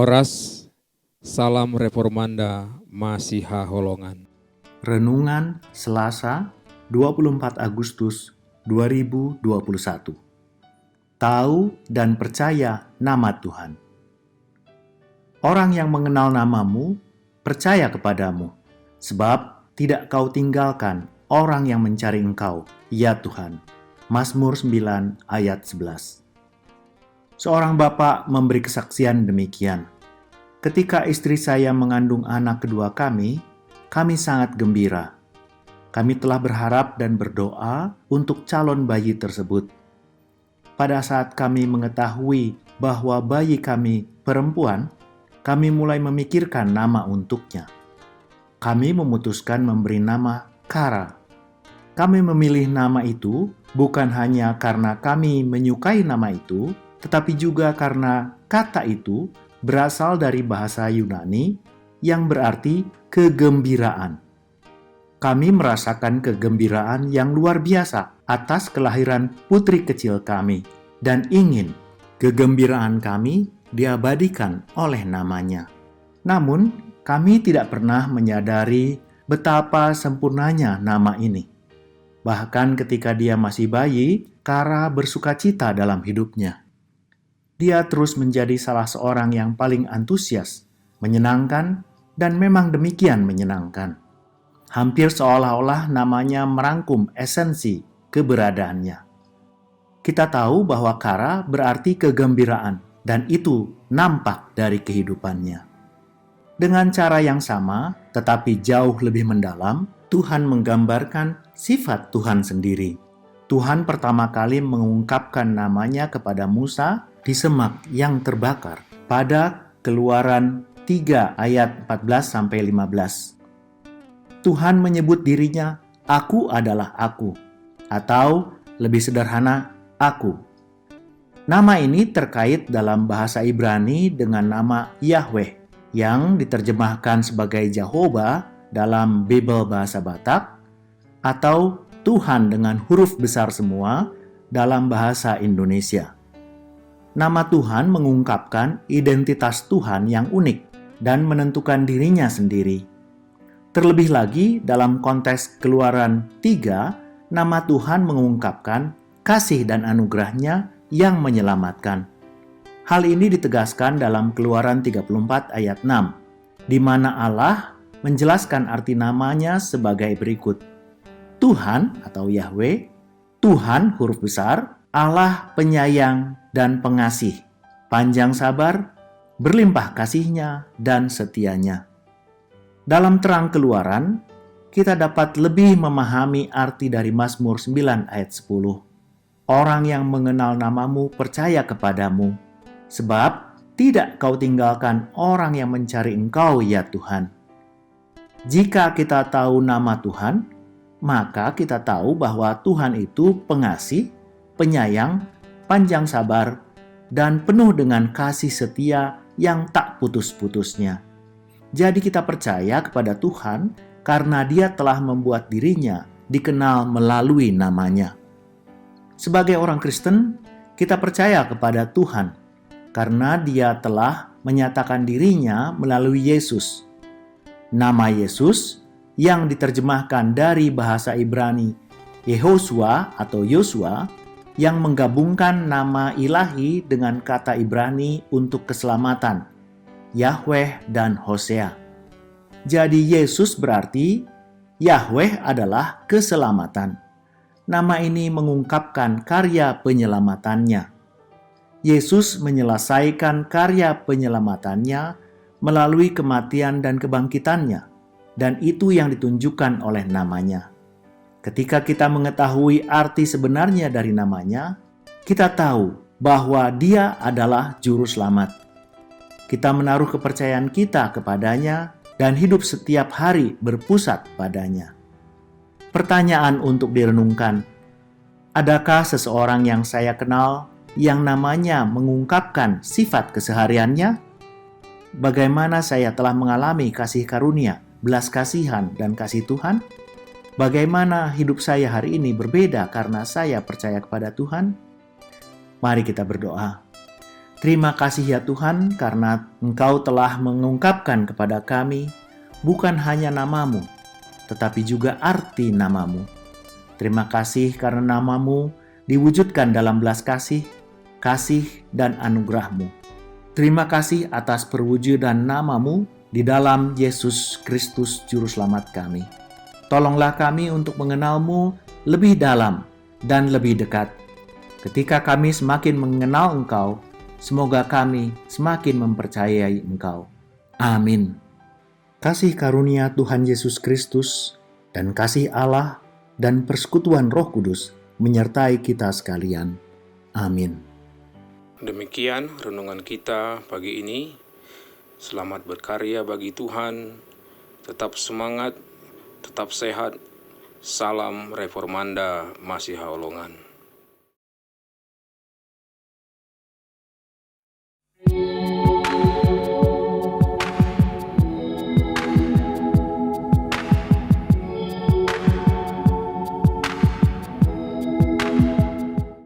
Horas, Salam Reformanda Masiha Holongan. Renungan Selasa 24 Agustus 2021. Tahu dan percaya nama Tuhan. Orang yang mengenal namamu percaya kepadamu, sebab tidak kau tinggalkan orang yang mencari engkau, ya Tuhan. Mazmur 9 ayat 11. Seorang bapak memberi kesaksian demikian. Ketika istri saya mengandung anak kedua kami sangat gembira. Kami telah berharap dan berdoa untuk calon bayi tersebut. Pada saat kami mengetahui bahwa bayi kami perempuan, kami mulai memikirkan nama untuknya. Kami memutuskan memberi nama Kara. Kami memilih nama itu bukan hanya karena kami menyukai nama itu, tetapi juga karena kata itu berasal dari bahasa Yunani yang berarti kegembiraan. Kami merasakan kegembiraan yang luar biasa atas kelahiran putri kecil kami dan ingin kegembiraan kami diabadikan oleh namanya. Namun, kami tidak pernah menyadari betapa sempurnanya nama ini. Bahkan ketika dia masih bayi, Kara bersukacita dalam hidupnya. Dia terus menjadi salah seorang yang paling antusias, menyenangkan, dan memang demikian menyenangkan. Hampir seolah-olah namanya merangkum esensi keberadaannya. Kita tahu bahwa Kara berarti kegembiraan, dan itu nampak dari kehidupannya. Dengan cara yang sama, tetapi jauh lebih mendalam, Tuhan menggambarkan sifat Tuhan sendiri. Tuhan pertama kali mengungkapkan namanya kepada Musa di semak yang terbakar pada Keluaran 3 ayat 14-15. Tuhan menyebut dirinya, "Aku adalah Aku," atau lebih sederhana, Aku. Nama ini terkait dalam bahasa Ibrani dengan nama Yahweh yang diterjemahkan sebagai Jehovah dalam Bible bahasa Batak atau Tuhan dengan huruf besar semua dalam bahasa Indonesia. Nama Tuhan mengungkapkan identitas Tuhan yang unik dan menentukan dirinya sendiri. Terlebih lagi dalam konteks Keluaran 3, nama Tuhan mengungkapkan kasih dan anugerahnya yang menyelamatkan. Hal ini ditegaskan dalam Keluaran 34 ayat 6, di mana Allah menjelaskan arti namanya sebagai berikut. Tuhan atau Yahweh, Tuhan huruf besar, Allah penyayang dan pengasih, panjang sabar, berlimpah kasihnya dan setianya. Dalam terang Keluaran, kita dapat lebih memahami arti dari Mazmur 9 ayat 10. Orang yang mengenal namamu percaya kepadamu, sebab tidak kau tinggalkan orang yang mencari engkau, ya Tuhan. Jika kita tahu nama Tuhan, maka kita tahu bahwa Tuhan itu pengasih, penyayang, panjang sabar, dan penuh dengan kasih setia yang tak putus-putusnya. Jadi kita percaya kepada Tuhan karena Dia telah membuat dirinya dikenal melalui namanya. Sebagai orang Kristen, kita percaya kepada Tuhan karena Dia telah menyatakan dirinya melalui Yesus. Nama Yesus yang diterjemahkan dari bahasa Ibrani Yehoshua atau Yosua yang menggabungkan nama ilahi dengan kata Ibrani untuk keselamatan, Yahweh dan Hosea. Jadi Yesus berarti Yahweh adalah keselamatan. Nama ini mengungkapkan karya penyelamatannya. Yesus menyelesaikan karya penyelamatannya melalui kematian dan kebangkitannya. Dan itu yang ditunjukkan oleh namanya. Ketika kita mengetahui arti sebenarnya dari namanya, kita tahu bahwa Dia adalah Juru Selamat. Kita menaruh kepercayaan kita kepadanya dan hidup setiap hari berpusat padanya. Pertanyaan untuk direnungkan, adakah seseorang yang saya kenal yang namanya mengungkapkan sifat kesehariannya? Bagaimana saya telah mengalami kasih karunia, belas kasihan, dan kasih Tuhan? Bagaimana hidup saya hari ini berbeda karena saya percaya kepada Tuhan? Mari kita berdoa. Terima kasih ya Tuhan karena Engkau telah mengungkapkan kepada kami bukan hanya namamu, tetapi juga arti namamu. Terima kasih karena namamu diwujudkan dalam belas kasih, kasih dan anugerah-Mu. Terima kasih atas perwujudan namamu di dalam Yesus Kristus Juru Selamat kami. Tolonglah kami untuk mengenal-Mu lebih dalam dan lebih dekat. Ketika kami semakin mengenal Engkau, semoga kami semakin mempercayai Engkau. Amin. Kasih karunia Tuhan Yesus Kristus dan kasih Allah dan persekutuan Roh Kudus menyertai kita sekalian. Amin. Demikian renungan kita pagi ini. Selamat berkarya bagi Tuhan. Tetap semangat, tetap sehat. Salam Reformanda Masiha Holongan.